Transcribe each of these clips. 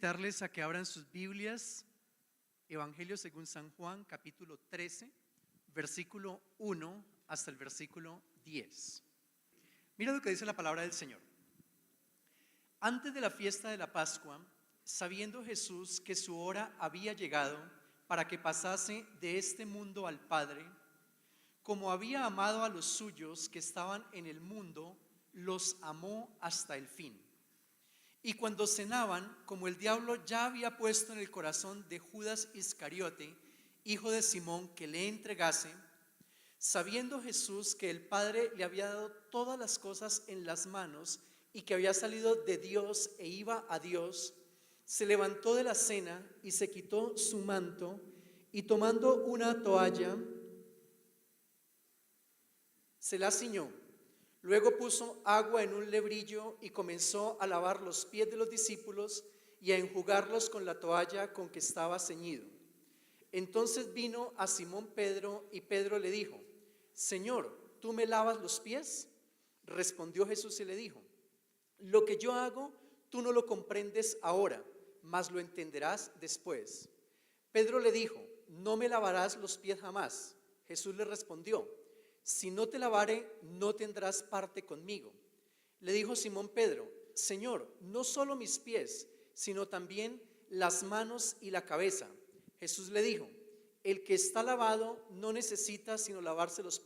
invitarles a que abran sus Biblias, Evangelio según San Juan, capítulo 13, versículo 1 hasta el versículo 10. Mira lo que dice la palabra del Señor. Antes de la fiesta de la Pascua, sabiendo Jesús que su hora había llegado para que pasase de este mundo al Padre, como había amado a los suyos que estaban en el mundo, los amó hasta el fin. Y cuando cenaban, como el diablo ya había puesto en el corazón de Judas Iscariote, hijo de Simón, que le entregase, sabiendo Jesús que el Padre le había dado todas las cosas en las manos y que había salido de Dios e iba a Dios, se levantó de la cena y se quitó su manto y tomando una toalla, se la ciñó. Luego puso agua en un lebrillo y comenzó a lavar los pies de los discípulos y a enjugarlos con la toalla con que estaba ceñido. Entonces vino a Simón Pedro y Pedro le dijo: Señor, ¿tú me lavas los pies? Respondió Jesús y le dijo: lo que yo hago tú no lo comprendes ahora, mas lo entenderás después. Pedro le dijo: no me lavarás los pies jamás. Jesús le respondió: si no te lavare, no tendrás parte conmigo. Le dijo Simón Pedro: Señor, no solo mis pies, sino también las manos y la cabeza. Jesús le dijo: el que está lavado no necesita sino lavarse los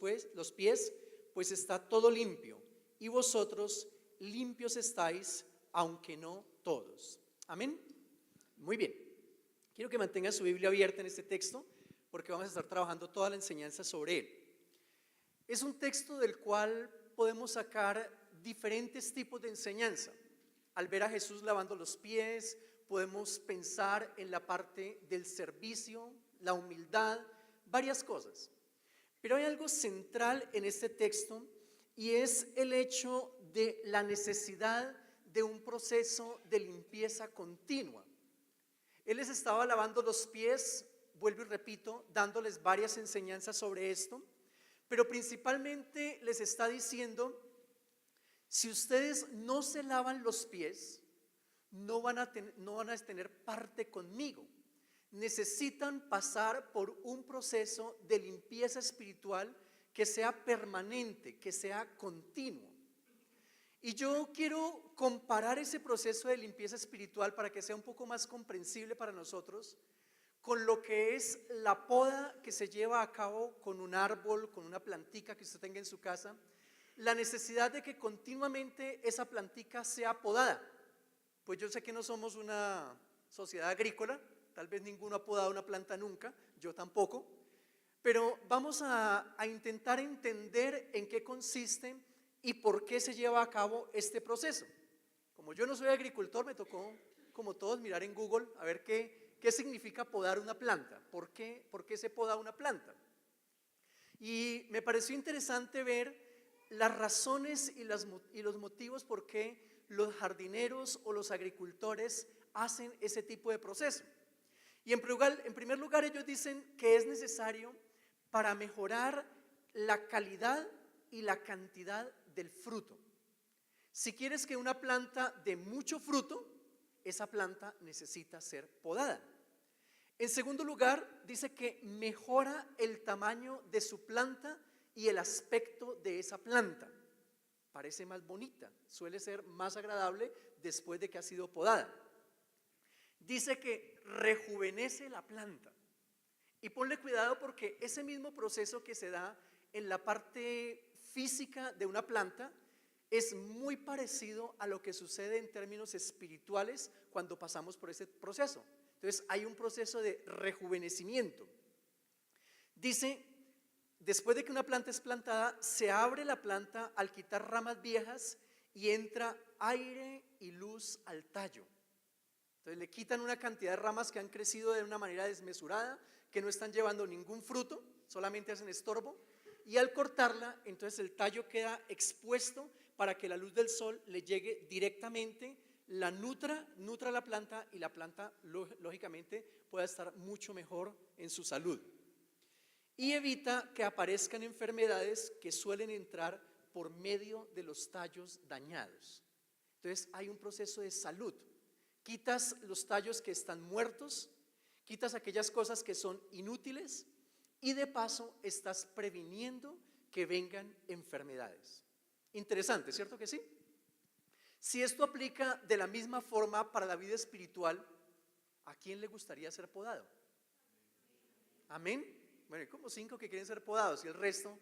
pies, pues está todo limpio, y vosotros limpios estáis, aunque no todos. Amén. Muy bien. Quiero que mantengan su Biblia abierta en este texto, porque vamos a estar trabajando toda la enseñanza sobre él. Es un texto del cual podemos sacar diferentes tipos de enseñanza. Al ver a Jesús lavando los pies, podemos pensar en la parte del servicio, la humildad, varias cosas. Pero hay algo central en este texto y es el hecho de la necesidad de un proceso de limpieza continua. Él les estaba lavando los pies, vuelvo y repito, dándoles varias enseñanzas sobre esto, pero principalmente les está diciendo: si ustedes no se lavan los pies, no van a tener parte conmigo. Necesitan pasar por un proceso de limpieza espiritual que sea permanente, que sea continuo. Y yo quiero comparar ese proceso de limpieza espiritual para que sea un poco más comprensible para nosotros con lo que es la poda que se lleva a cabo con un árbol, con una plantica que usted tenga en su casa, la necesidad de que continuamente esa plantica sea podada. Pues yo sé que no somos una sociedad agrícola, tal vez ninguno ha podado una planta nunca, yo tampoco, pero vamos a intentar entender en qué consiste y por qué se lleva a cabo este proceso. Como yo no soy agricultor, me tocó, como todos, mirar en Google a ver qué significa podar una planta, por qué se poda una planta. Y me pareció interesante ver las razones y los motivos por qué los jardineros o los agricultores hacen ese tipo de proceso. Y en primer lugar ellos dicen que es necesario para mejorar la calidad y la cantidad del fruto. Si quieres que una planta dé mucho fruto, esa planta necesita ser podada. En segundo lugar, dice que mejora el tamaño de su planta y el aspecto de esa planta. Parece más bonita, suele ser más agradable después de que ha sido podada. Dice que rejuvenece la planta. Y ponle cuidado porque ese mismo proceso que se da en la parte física de una planta es muy parecido a lo que sucede en términos espirituales cuando pasamos por ese proceso. Entonces hay un proceso de rejuvenecimiento. Dice, después de que una planta es plantada, se abre la planta al quitar ramas viejas y entra aire y luz al tallo. Entonces le quitan una cantidad de ramas que han crecido de una manera desmesurada, que no están llevando ningún fruto, solamente hacen estorbo, y al cortarla, entonces el tallo queda expuesto para que la luz del sol le llegue directamente, la nutra la planta y la planta lógicamente pueda estar mucho mejor en su salud. Y evita que aparezcan enfermedades que suelen entrar por medio de los tallos dañados. Entonces hay un proceso de salud. quitas los tallos que están muertos, quitas aquellas cosas que son inútiles y de paso estás previniendo que vengan enfermedades. Interesante, ¿cierto que sí? Si esto aplica de la misma forma para la vida espiritual, ¿a quién le gustaría ser podado? Amén. Bueno, hay como 5 que quieren ser podados y el resto.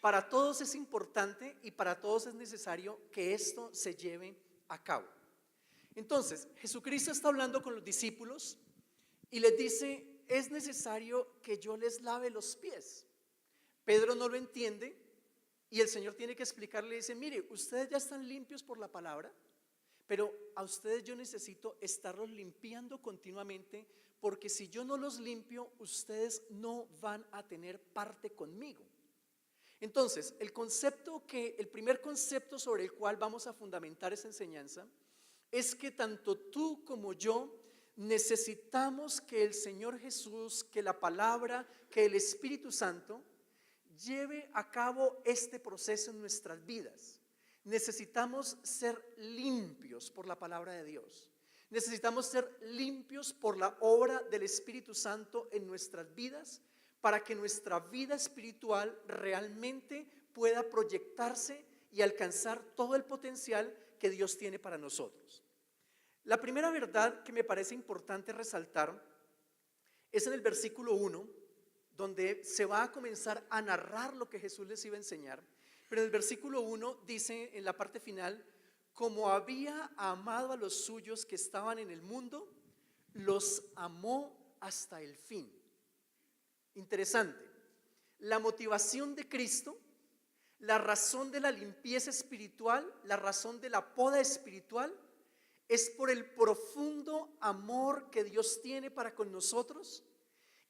Para todos es importante y para todos es necesario que esto se lleve a cabo. Entonces, Jesucristo está hablando con los discípulos y les dice, es necesario que yo les lave los pies. Pedro no lo entiende y el Señor tiene que explicarle, dice, mire, ustedes ya están limpios por la palabra, pero a ustedes yo necesito estarlos limpiando continuamente, porque si yo no los limpio, ustedes no van a tener parte conmigo. Entonces, el primer concepto sobre el cual vamos a fundamentar esa enseñanza es que tanto tú como yo necesitamos que el Señor Jesús, que la palabra, que el Espíritu Santo lleve a cabo este proceso en nuestras vidas. Necesitamos ser limpios por la palabra de Dios. Necesitamos ser limpios por la obra del Espíritu Santo en nuestras vidas, para que nuestra vida espiritual realmente pueda proyectarse y alcanzar todo el potencial que Dios tiene para nosotros. La primera verdad que me parece importante resaltar es en el versículo 1, donde se va a comenzar a narrar lo que Jesús les iba a enseñar. Pero en el versículo 1 dice en la parte final, como había amado a los suyos que estaban en el mundo, los amó hasta el fin. Interesante. La motivación de Cristo, la razón de la limpieza espiritual, la razón de la poda espiritual, es por el profundo amor que Dios tiene para con nosotros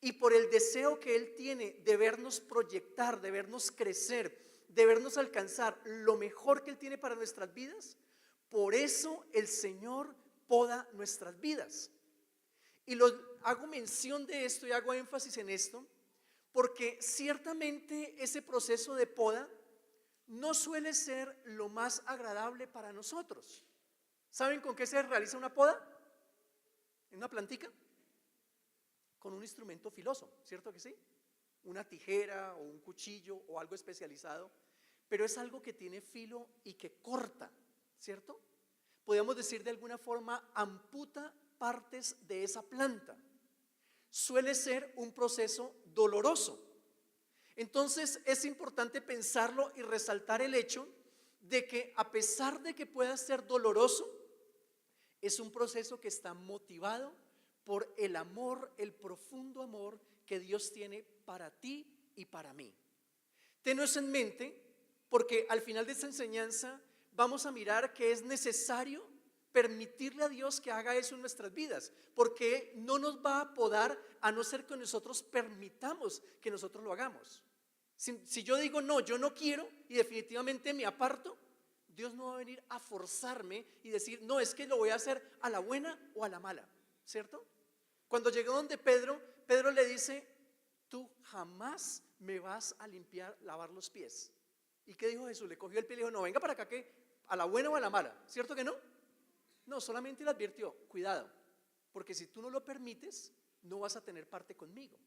y por el deseo que Él tiene de vernos proyectar, de vernos crecer, de vernos alcanzar lo mejor que Él tiene para nuestras vidas. Por eso el Señor poda nuestras vidas. Y hago mención de esto y hago énfasis en esto, porque ciertamente ese proceso de poda no suele ser lo más agradable para nosotros. ¿Saben con qué se realiza una poda? ¿En una plantica? Con un instrumento filoso, ¿cierto que sí? Una tijera o un cuchillo o algo especializado, pero es algo que tiene filo y que corta, ¿cierto? Podríamos decir de alguna forma, amputa partes de esa planta. Suele ser un proceso doloroso. Entonces es importante pensarlo y resaltar el hecho de que a pesar de que pueda ser doloroso, es un proceso que está motivado por el amor, el profundo amor que Dios tiene para ti y para mí. Tenlo eso en mente, porque al final de esta enseñanza vamos a mirar que es necesario permitirle a Dios que haga eso en nuestras vidas, porque no nos va a podar a no ser que nosotros permitamos que nosotros lo hagamos. Si yo digo no, yo no quiero y definitivamente me aparto, Dios no va a venir a forzarme y decir no, es que lo voy a hacer a la buena o a la mala, ¿cierto? Cuando llegó donde Pedro, Pedro le dice, tú jamás me vas a lavar los pies. ¿Y qué dijo Jesús? Le cogió el pie y le dijo, no, venga para acá, que a la buena o a la mala, ¿cierto que no? No, solamente le advirtió, cuidado, porque si tú no lo permites, no vas a tener parte conmigo.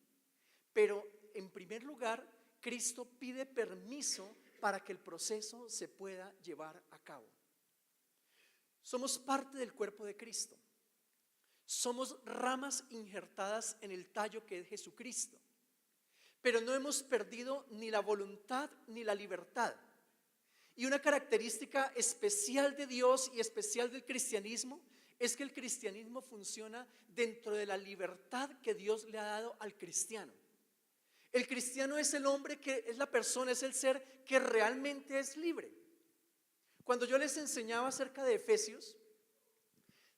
Pero en primer lugar, Cristo pide permiso para que el proceso se pueda llevar a cabo. Somos parte del cuerpo de Cristo. Somos ramas injertadas en el tallo que es Jesucristo. Pero no hemos perdido ni la voluntad ni la libertad. Y una característica especial de Dios y especial del cristianismo es que el cristianismo funciona dentro de la libertad que Dios le ha dado al cristiano. El cristiano es el hombre que es la persona, es el ser que realmente es libre. Cuando yo les enseñaba acerca de Efesios,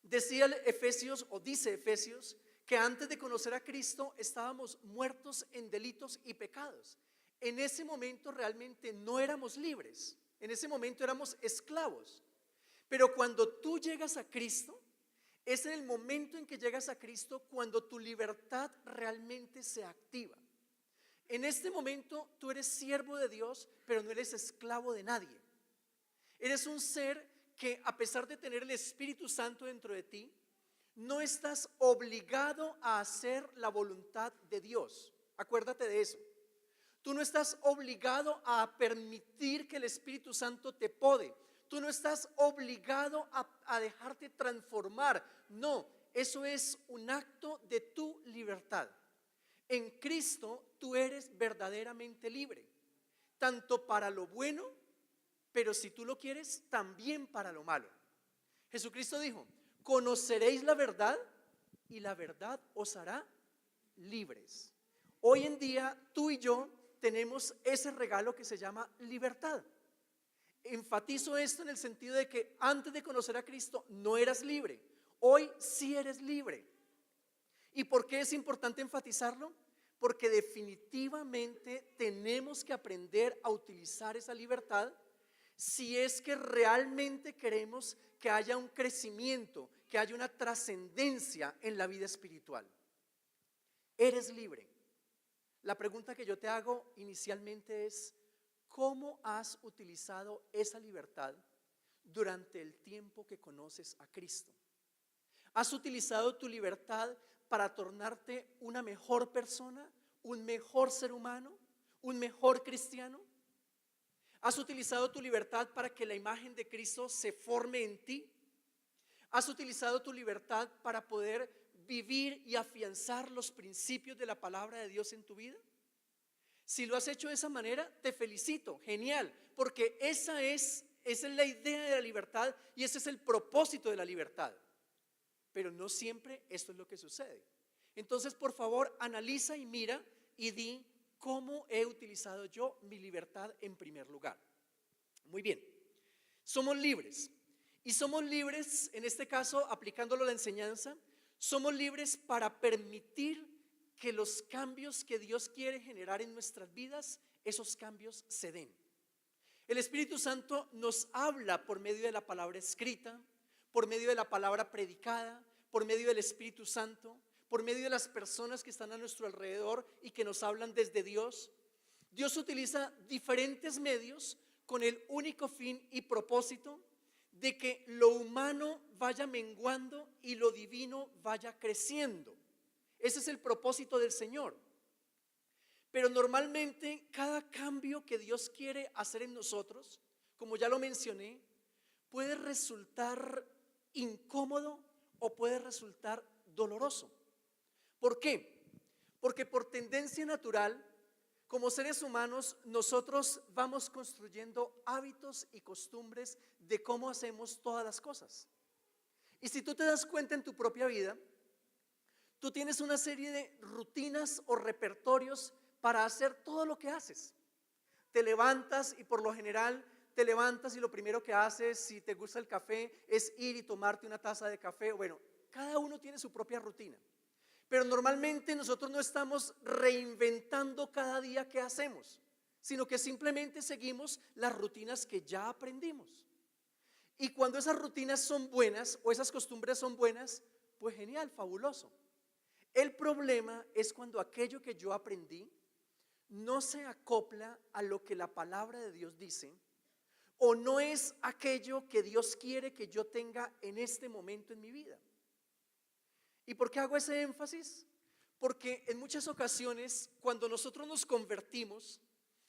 decía Efesios o dice Efesios que antes de conocer a Cristo estábamos muertos en delitos y pecados. En ese momento realmente no éramos libres. En ese momento éramos esclavos. Pero cuando tú llegas a Cristo, es en el momento en que llegas a Cristo cuando tu libertad realmente se activa. En este momento tú eres siervo de Dios, pero no eres esclavo de nadie. Eres un ser que a pesar de tener el Espíritu Santo dentro de ti, No estás obligado a hacer la voluntad de Dios. Acuérdate de eso. Tú no estás obligado a permitir que el Espíritu Santo te pode. Tú no estás obligado a dejarte transformar. No, eso es un acto de tu libertad. En Cristo tú eres verdaderamente libre, tanto para lo bueno, pero si tú lo quieres, también para lo malo. Jesucristo dijo: conoceréis la verdad y la verdad os hará libres. Hoy en día tú y yo tenemos ese regalo que se llama libertad. Enfatizo esto en el sentido de que antes de conocer a Cristo no eras libre. Hoy sí eres libre. ¿Y por qué es importante enfatizarlo? Porque definitivamente tenemos que aprender a utilizar esa libertad si es que realmente queremos que haya un crecimiento, que haya una trascendencia en la vida espiritual. Eres libre. La pregunta que yo te hago inicialmente es: ¿cómo has utilizado esa libertad durante el tiempo que conoces a Cristo? ¿Has utilizado tu libertad para tornarte una mejor persona, un mejor ser humano, un mejor cristiano? ¿Has utilizado tu libertad para que la imagen de Cristo se forme en ti? ¿Has utilizado tu libertad para poder vivir y afianzar los principios de la palabra de Dios en tu vida? Si lo has hecho de esa manera, te felicito, genial, porque esa es la idea de la libertad y ese es el propósito de la libertad. Pero no siempre esto es lo que sucede. Entonces, por favor, analiza y mira y di: ¿cómo he utilizado yo mi libertad en primer lugar? Muy bien, somos libres. Y somos libres, en este caso, aplicándolo a la enseñanza, somos libres para permitir que los cambios que Dios quiere generar en nuestras vidas, esos cambios se den. El Espíritu Santo nos habla por medio de la palabra escrita, por medio de la palabra predicada, por medio del Espíritu Santo, por medio de las personas que están a nuestro alrededor y que nos hablan desde Dios. Dios utiliza diferentes medios con el único fin y propósito de que lo humano vaya menguando y lo divino vaya creciendo. Ese es el propósito del Señor. Pero normalmente cada cambio que Dios quiere hacer en nosotros, como ya lo mencioné, puede resultar incómodo o puede resultar doloroso. ¿Por qué? Porque por tendencia natural, como seres humanos, nosotros vamos construyendo hábitos y costumbres de cómo hacemos todas las cosas. Y si tú te das cuenta en tu propia vida, tú tienes una serie de rutinas o repertorios para hacer todo lo que haces. Te levantas y por lo general te levantas y lo primero que haces, si te gusta el café, es ir y tomarte una taza de café. Bueno, cada uno tiene su propia rutina. Pero normalmente nosotros no estamos reinventando cada día que hacemos, sino que simplemente seguimos las rutinas que ya aprendimos. Y cuando esas rutinas son buenas o esas costumbres son buenas, pues genial, fabuloso. El problema es cuando aquello que yo aprendí no se acopla a lo que la palabra de Dios dice, o no es aquello que Dios quiere que yo tenga en este momento en mi vida. ¿Y por qué hago ese énfasis? Porque en muchas ocasiones, cuando nosotros nos convertimos,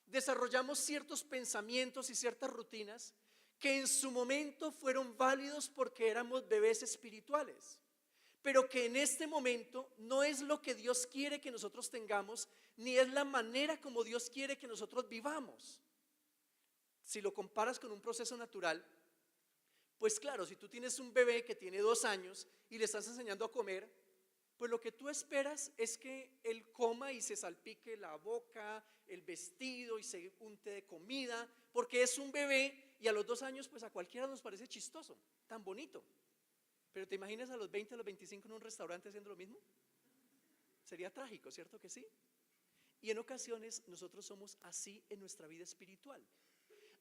desarrollamos ciertos pensamientos y ciertas rutinas que en su momento fueron válidos porque éramos bebés espirituales, pero que en este momento no es lo que Dios quiere que nosotros tengamos, ni es la manera como Dios quiere que nosotros vivamos. Si lo comparas con un proceso natural, pues claro, si tú tienes un bebé que tiene 2 años y le estás enseñando a comer, pues lo que tú esperas es que él coma y se salpique la boca, el vestido y se unte de comida, porque es un bebé y a los 2 años pues a cualquiera nos parece chistoso, tan bonito. Pero ¿te imaginas a los 20, a los 25 en un restaurante haciendo lo mismo? Sería trágico, ¿cierto que sí? Y en ocasiones nosotros somos así en nuestra vida espiritual.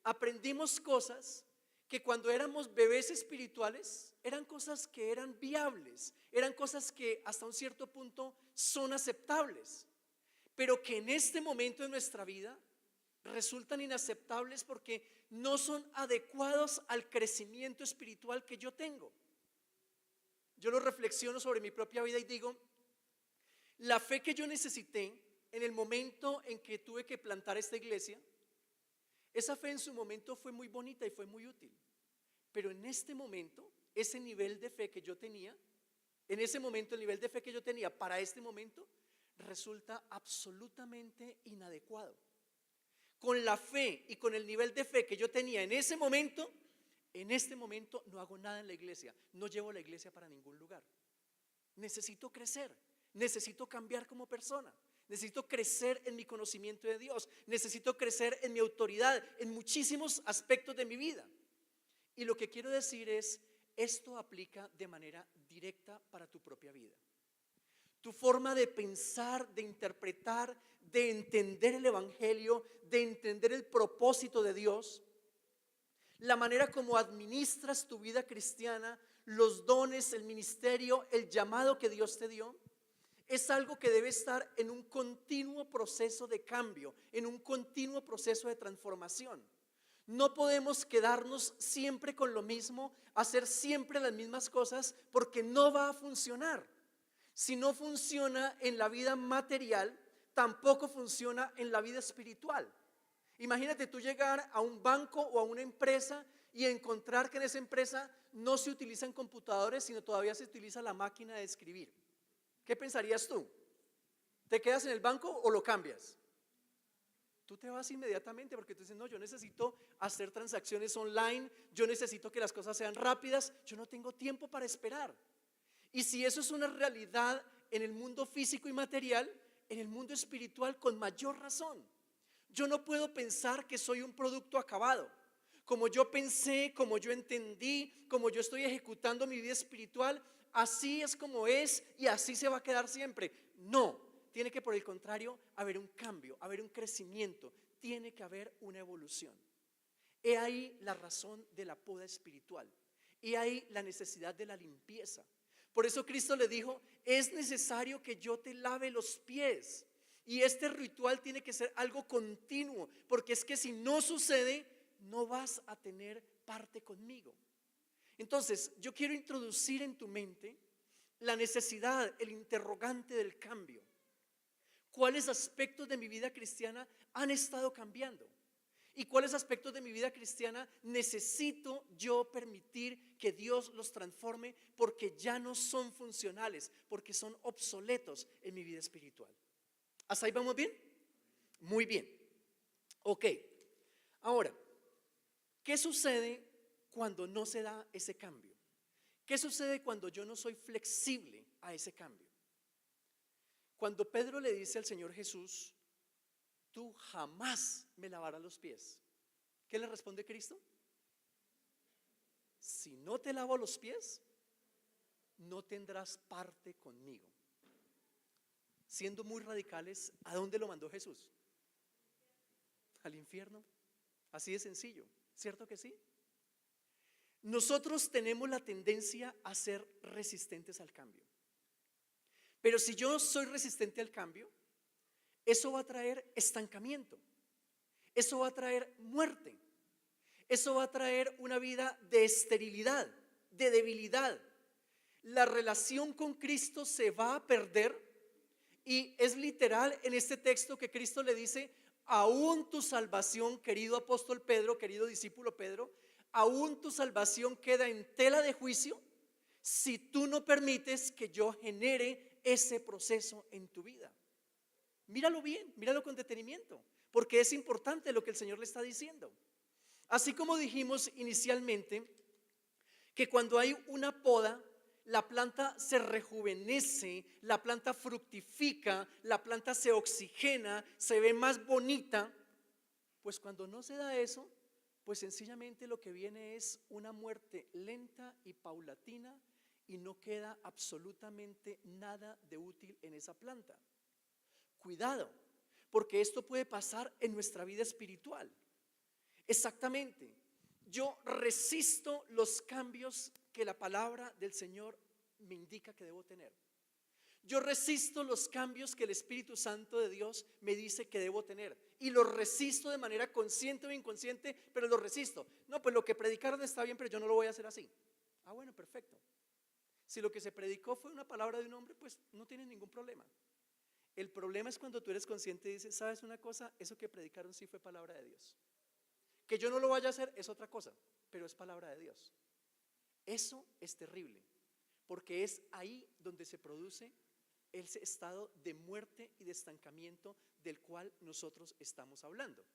Aprendimos cosas que cuando éramos bebés espirituales eran cosas que eran viables, eran cosas que hasta un cierto punto son aceptables, pero que en este momento de nuestra vida resultan inaceptables porque no son adecuados al crecimiento espiritual que yo tengo. yo lo reflexiono sobre mi propia vida y digo, la fe que yo necesité en el momento en que tuve que plantar esta iglesia, esa fe en su momento fue muy bonita y fue muy útil. Pero en este momento, ese nivel de fe que yo tenía, en ese momento el nivel de fe que yo tenía para este momento, resulta absolutamente inadecuado. Con la fe y con el nivel de fe que yo tenía en este momento no hago nada en la iglesia, no llevo la iglesia para ningún lugar. Necesito crecer, necesito cambiar como persona, necesito crecer en mi conocimiento de Dios, necesito crecer en mi autoridad, en muchísimos aspectos de mi vida. Y lo que quiero decir es, esto aplica de manera directa para tu propia vida. Tu forma de pensar, de interpretar, de entender el evangelio, de entender el propósito de Dios, la manera como administras tu vida cristiana, los dones, el ministerio, el llamado que Dios te dio, es algo que debe estar en un continuo proceso de cambio, en un continuo proceso de transformación. No podemos quedarnos siempre con lo mismo, hacer siempre las mismas cosas, porque no va a funcionar. Si no funciona en la vida material, tampoco funciona en la vida espiritual. Imagínate tú llegar a un banco o a una empresa y encontrar que en esa empresa no se utilizan computadores, sino todavía se utiliza la máquina de escribir. ¿Qué pensarías tú? ¿Te quedas en el banco o lo cambias? Tú te vas inmediatamente porque tú dices, no, yo necesito hacer transacciones online, yo necesito que las cosas sean rápidas, yo no tengo tiempo para esperar. Y si eso es una realidad en el mundo físico y material, en el mundo espiritual con mayor razón. Yo no puedo pensar que soy un producto acabado. Como yo pensé, como yo entendí, como yo estoy ejecutando mi vida espiritual, así es como es y así se va a quedar siempre. No, tiene que por el contrario haber un cambio, haber un crecimiento, tiene que haber una evolución. He ahí la razón de la poda espiritual, he ahí la necesidad de la limpieza. Por eso Cristo le dijo, es necesario que yo te lave los pies. Y este ritual tiene que ser algo continuo, porque es que si no sucede, no vas a tener parte conmigo. Entonces, yo quiero introducir en tu mente la necesidad, el interrogante del cambio. ¿Cuáles aspectos de mi vida cristiana han estado cambiando? ¿Y cuáles aspectos de mi vida cristiana necesito yo permitir que Dios los transforme porque ya no son funcionales, porque son obsoletos en mi vida espiritual? ¿Hasta ahí vamos bien? Muy bien. Ok. Ahora, ¿qué sucede cuando no se da ese cambio? ¿Qué sucede cuando yo no soy flexible a ese cambio? Cuando Pedro le dice al Señor Jesús, tú jamás me lavarás los pies, ¿qué le responde Cristo? Si no te lavo los pies, no tendrás parte conmigo. Siendo muy radicales, ¿a dónde lo mandó Jesús? Al infierno. Así de sencillo, ¿cierto que sí? Nosotros tenemos la tendencia a ser resistentes al cambio. Pero si yo soy resistente al cambio, eso va a traer estancamiento, eso va a traer muerte, eso va a traer una vida de esterilidad, de debilidad. La relación con Cristo se va a perder y es literal en este texto que Cristo le dice, aún tu salvación, querido apóstol Pedro, querido discípulo Pedro, aún tu salvación queda en tela de juicio si tú no permites que yo genere ese proceso en tu vida. Míralo bien, míralo con detenimiento, porque es importante lo que el Señor le está diciendo. Así como dijimos inicialmente que cuando hay una poda, la planta se rejuvenece, la planta fructifica, la planta se oxigena, se ve más bonita, pues cuando no se da eso, pues sencillamente lo que viene es una muerte lenta y paulatina y no queda absolutamente nada de útil en esa planta. Cuidado, porque esto puede pasar en nuestra vida espiritual. Exactamente, yo resisto los cambios que la palabra del Señor me indica que debo tener. Yo resisto los cambios que el Espíritu Santo de Dios me dice que debo tener. Y los resisto de manera consciente o inconsciente, pero los resisto. No, pues lo que predicaron está bien, pero yo no lo voy a hacer así. Ah, bueno, perfecto. Si lo que se predicó fue una palabra de un hombre, pues no tienes ningún problema. El problema es cuando tú eres consciente y dices, ¿sabes una cosa? Eso que predicaron sí fue palabra de Dios. Que yo no lo vaya a hacer es otra cosa, pero es palabra de Dios. Eso es terrible, porque es ahí donde se produce ese estado de muerte y de estancamiento del cual nosotros estamos hablando.